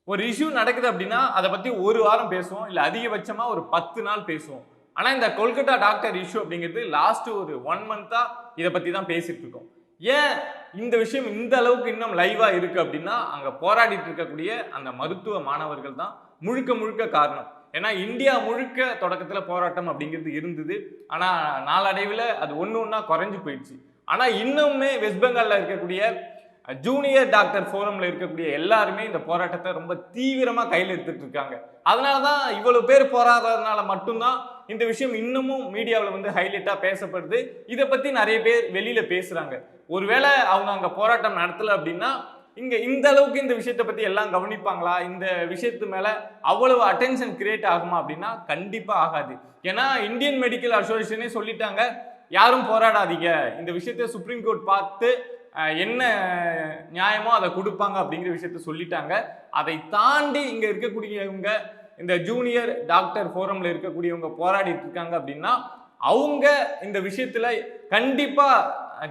ஒரு இஷ்யூ நடக்குது அப்படின்னா அதை பத்தி ஒரு வாரம் பேசுவோம், இல்ல அதிகபட்சமா ஒரு 10 நாள் பேசுவோம். ஆனா இந்த கொல்கத்தா டாக்டர் இஷ்யூ அப்படிங்கிறது லாஸ்ட் ஒரு 1 மந்தா இதை பத்தி தான் பேசிட்டு இருக்கோம். ஏன் இந்த விஷயம் இந்த அளவுக்கு இன்னும் லைவா இருக்கு அப்படின்னா அங்க போராடிட்டு இருக்கக்கூடிய அந்த மருத்துவ மாணவர்கள் தான் முழுக்க முழுக்க காரணம். ஏன்னா இந்தியா முழுக்க தொடக்கத்துல போராட்டம் அப்படிங்கிறது இருந்தது. ஆனா நாளடைவில் அது ஒண்ணா குறைஞ்சு போயிடுச்சு. ஆனா இன்னுமே வெஸ்ட் பெங்கால்ல இருக்கக்கூடிய ஜூனியர் டாக்டர் ஃபோரம்ல இருக்கக்கூடிய எல்லாருமே இந்த போராட்டத்தை ரொம்ப தீவிரமா கையில் எடுத்துட்டு இருக்காங்க. அதனாலதான் இவ்வளவு பேர் போராடுறதுனால மட்டும்தான் இந்த விஷயம் இன்னமும் மீடியாவில் வந்து ஹைலைட்டா பேசப்படுது. இதை பத்தி நிறைய பேர் வெளியில பேசுறாங்க. ஒருவேளை அவங்க அங்க போராட்டம் நடத்தல அப்படின்னா இங்க இந்த அளவுக்கு இந்த விஷயத்தை பத்தி எல்லாம் கவனிப்பாங்களா? இந்த விஷயத்து மேல அவ்வளவு அட்டென்ஷன் கிரியேட் ஆகுமா அப்படின்னா கண்டிப்பா ஆகாது. ஏன்னா இந்தியன் மெடிக்கல் அசோசியேஷனே சொல்லிட்டாங்க, யாரும் போராடாதீங்க, இந்த விஷயத்தை சுப்ரீம் கோர்ட் பார்த்து என்ன நியாயமோ அதை கொடுப்பாங்க அப்படிங்கிற விஷயத்த சொல்லிட்டாங்க. அதை தாண்டி இங்க இருக்கக்கூடியவங்க இந்த ஜூனியர் டாக்டர் ஃபோரம்ல இருக்கக்கூடியவங்க போராடிட்டு இருக்காங்க அப்படின்னா அவங்க இந்த விஷயத்துல கண்டிப்பா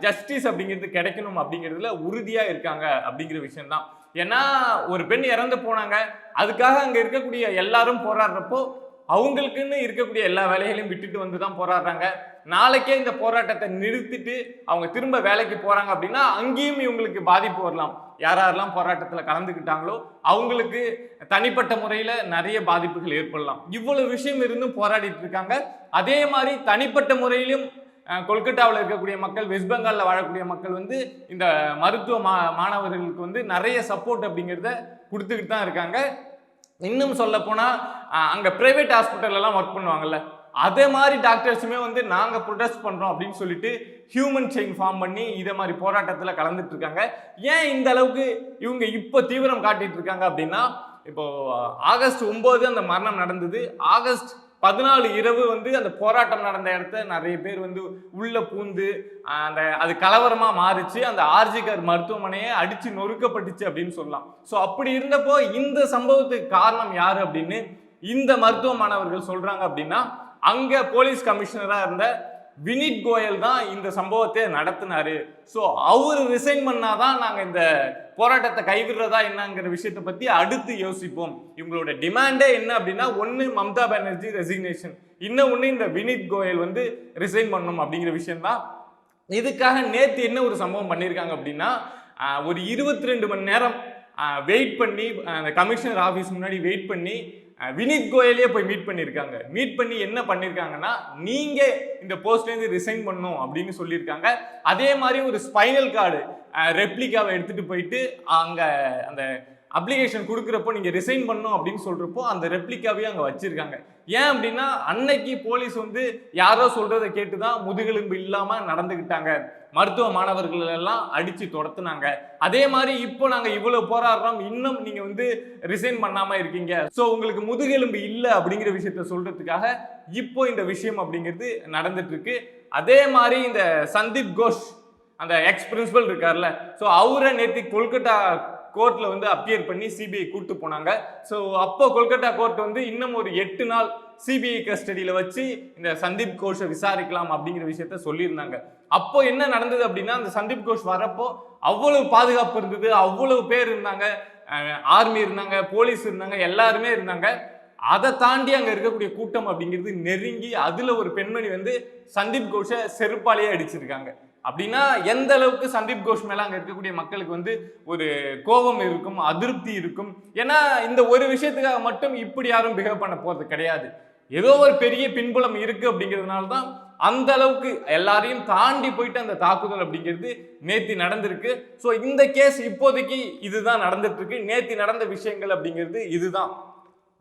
ஜஸ்டிஸ் அப்படிங்கிறது கிடைக்கணும் அப்படிங்கிறதுல உறுதியா இருக்காங்க அப்படிங்கிற விஷயம் தான். ஏன்னா ஒரு பெண் இறந்து போனாங்க, அதுக்காக அங்க இருக்கக்கூடிய எல்லாரும் போராடுறப்போ அவங்களுக்குன்னு இருக்கக்கூடிய எல்லா வேலைகளையும் விட்டுட்டு வந்து தான் போராடுறாங்க. நாளைக்கே இந்த போராட்டத்தை நிறுத்திட்டு அவங்க திரும்ப வேலைக்கு போறாங்க அப்படின்னா அங்கேயும் இவங்களுக்கு பாதிப்பு வரலாம். யாரெல்லாம் போராட்டத்தில் கலந்துக்கிட்டாங்களோ அவங்களுக்கு தனிப்பட்ட முறையில் நிறைய பாதிப்புகள் ஏற்படலாம். இவ்வளவு விஷயம் இருந்தும் போராடிட்டு இருக்காங்க. அதே மாதிரி தனிப்பட்ட முறையிலும் கொல்கத்தாவில் இருக்கக்கூடிய மக்கள், வெஸ்ட் பெங்காலில் வாழக்கூடிய மக்கள் வந்து இந்த மருத்துவ மாணவர்களுக்கு வந்து நிறைய சப்போர்ட் அப்படிங்கிறத கொடுத்துக்கிட்டு தான் இருக்காங்க. இன்னும் சொல்ல போனா அங்க பிரைவேட் ஹாஸ்பிட்டல் எல்லாம் ஒர்க் பண்ணுவாங்கல்ல, அதே மாதிரி டாக்டர்ஸுமே வந்து நாங்க ப்ரொடெஸ்ட் பண்றோம் அப்படின்னு சொல்லிட்டு ஹியூமன் செயின் ஃபார்ம் பண்ணி இதை மாதிரி போராட்டத்துல கலந்துட்டு இருக்காங்க. ஏன் இந்த அளவுக்கு இவங்க இப்போ தீவிரம் காட்டிட்டு இருக்காங்க அப்படின்னா, இப்போ ஆகஸ்ட் 9 அந்த மரணம் நடந்தது. ஆகஸ்ட் 14 இரவு வந்து அந்த போராட்டம் நடந்த இடத்த நிறைய பேர் வந்து உள்ள பூந்து அது கலவரமா மாறிச்சு. அந்த ஆர்ஜிகர் மருத்துவமனையை அடிச்சு நொறுக்கப்பட்டுச்சு அப்படின்னு சொல்லலாம். ஸோ அப்படி இருந்தப்போ இந்த சம்பவத்துக்கு காரணம் யாரு அப்படின்னு இந்த மருத்துவ மாணவர்கள் சொல்றாங்க அப்படின்னா அங்க போலீஸ் கமிஷனரா இருந்த வினித் கோயல் தான் இந்த சம்பவத்தை நடத்தினாரு. ஸோ அவரு ரிசைன் பண்ணாதான் நாங்க இந்த போராட்டத்தை கைவிடுறதா என்னங்கிற விஷயத்தை பத்தி அடுத்து யோசிப்போம். இவங்களோட டிமாண்டே என்ன அப்படின்னா, ஒன்னு மம்தா பானர்ஜி ரெசிக்னேஷன், இன்னொன்னு இந்த வினித் கோயல் வந்து ரிசைன் பண்ணணும் அப்படிங்கிற விஷயம் தான். இதுக்காக நேத்து என்ன ஒரு சம்பவம் பண்ணியிருக்காங்க அப்படின்னா, ஒரு 22 மணி நேரம் வெயிட் பண்ணி அந்த கமிஷனர் ஆஃபீஸ் முன்னாடி வெயிட் பண்ணி வினித் கோயலே போய் மீட் பண்ணியிருக்காங்க. மீட் பண்ணி என்ன பண்ணியிருக்காங்கன்னா, நீங்க இந்த போஸ்ட்லேருந்து ரிசைன் பண்ணணும் அப்படின்னு சொல்லியிருக்காங்க. அதே மாதிரி ஒரு ஸ்பைனல் கார்டு ரெப்ளிகாவை எடுத்துட்டு போயிட்டு அங்க அந்த அப்ளிகேஷன் கொடுக்குறப்போ நீங்க ரிசைன் பண்ணணும் அப்படின்னு சொல்றப்போ அந்த ரெப்ளிகாவையும் அங்க வச்சிருக்காங்க. ஏன் அப்படின்னா அன்னைக்கு போலீஸ் வந்து யாரோ சொல்றதை கேட்டுதான் முதுகெலும்பு இல்லாம நடந்துகிட்டாங்க, மருத்துவ மாணவர்கள் எல்லாம் அடிச்சு துரத்துனாங்க. அதே மாதிரி இப்போ நாங்க இவ்வளவு போராடுறோம், இன்னும் நீங்க வந்து ரிசைன் பண்ணாம இருக்கீங்க, சோ உங்களுக்கு முதுகெலும்பு இல்லை அப்படிங்கிற விஷயத்த சொல்றதுக்காக இப்போ இந்த விஷயம் அப்படிங்கிறது நடந்துட்டு இருக்கு. அதே மாதிரி இந்த சந்தீப் கோஷ் அந்த எக்ஸ் பிரின்சிபல் இருக்கார்ல, ஸோ அவரை நேற்று கொல்கத்தா கோர்ட்ல வந்து அப்பியர் பண்ணி சிபிஐ கூட்டு போனாங்க. ஸோ அப்போ கொல்கத்தா கோர்ட் வந்து இன்னும் ஒரு 8 நாள் சிபிஐ கஸ்டடியில வச்சு இந்த சந்தீப் கோஷை விசாரிக்கலாம் அப்படிங்கிற விஷயத்த சொல்லியிருந்தாங்க. அப்போ என்ன நடந்தது அப்படின்னா, அந்த சந்தீப் கோஷ் வரப்போ அவ்வளவு பாதுகாப்பு இருந்தது, அவ்வளவு பேர் இருந்தாங்க, ஆர்மி இருந்தாங்க, போலீஸ் இருந்தாங்க, எல்லாருமே இருந்தாங்க. அதை தாண்டி அங்க இருக்கக்கூடிய கூட்டம் அப்படிங்கிறது நெருங்கி அதுல ஒரு பெண்மணி வந்து சந்தீப் கோஷை செருப்பாலேயே அடிச்சிருக்காங்க. அப்படின்னா எந்த அளவுக்கு சந்தீப் கோஷ் மேல அங்க இருக்கக்கூடிய மக்களுக்கு வந்து ஒரு கோபம் இருக்கும், அதிருப்தி இருக்கும். ஏன்னா இந்த ஒரு விஷயத்துக்காக மட்டும் இப்படி யாரும் பிஹேவ் பண்ண போறது கிடையாது. ஏதோ ஒரு பெரிய பின்புலம் இருக்கு அப்படிங்கிறதுனால தான் அந்த அளவுக்கு எல்லாரையும் தாண்டி போயிட்டு அந்த தாக்குதல் அப்படிங்கிறது நேத்தி நடந்திருக்கு. ஸோ இந்த கேஸ் இப்போதைக்கு இதுதான் நடந்துட்டு இருக்கு. நேத்தி நடந்த விஷயங்கள் அப்படிங்கிறது இதுதான்.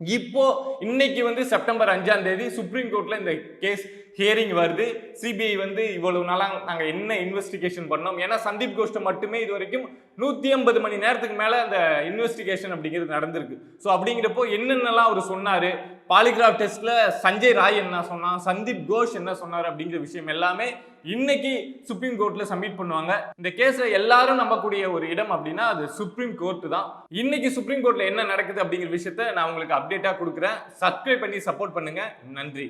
இப்போ இன்னைக்கு வந்து செப்டம்பர் 5ஆம் தேதி சுப்ரீம் கோர்ட்ல இந்த கேஸ் ஹியரிங் வருது. சிபிஐ வந்து இவ்வளவு நாளா நாங்க என்ன இன்வெஸ்டிகேஷன் பண்ணோம், ஏன்னா சந்தீப் கோஷ்ட மட்டுமே இது வரைக்கும் 150 மணி நேரத்துக்கு மேல அந்த இன்வெஸ்டிகேஷன் அப்படிங்கிறது நடந்திருக்கு. ஸோ அப்படிங்கிறப்போ என்னென்னலாம் அவர் சொன்னாரு, பாலிகிராஃப் டெஸ்ட்ல சஞ்சய் ராய் என்ன சொன்னான், சந்தீப் கோஷ் என்ன சொன்னார் அப்படிங்கிற விஷயம் எல்லாமே இன்னைக்கு சுப்ரீம் கோர்ட்ல சப்மிட் பண்ணுவாங்க. இந்த கேஸ்ல எல்லாரும் நம்பக்கூடிய ஒரு இடம் அப்படின்னா அது சுப்ரீம் கோர்ட் தான். இன்னைக்கு சுப்ரீம் கோர்ட்ல என்ன நடக்குது அப்படிங்கிற விஷயத்த நான் உங்களுக்கு அப்டேட்டா கொடுக்குறேன். சப்ஸ்கிரைப் பண்ணி சப்போர்ட் பண்ணுங்க. நன்றி.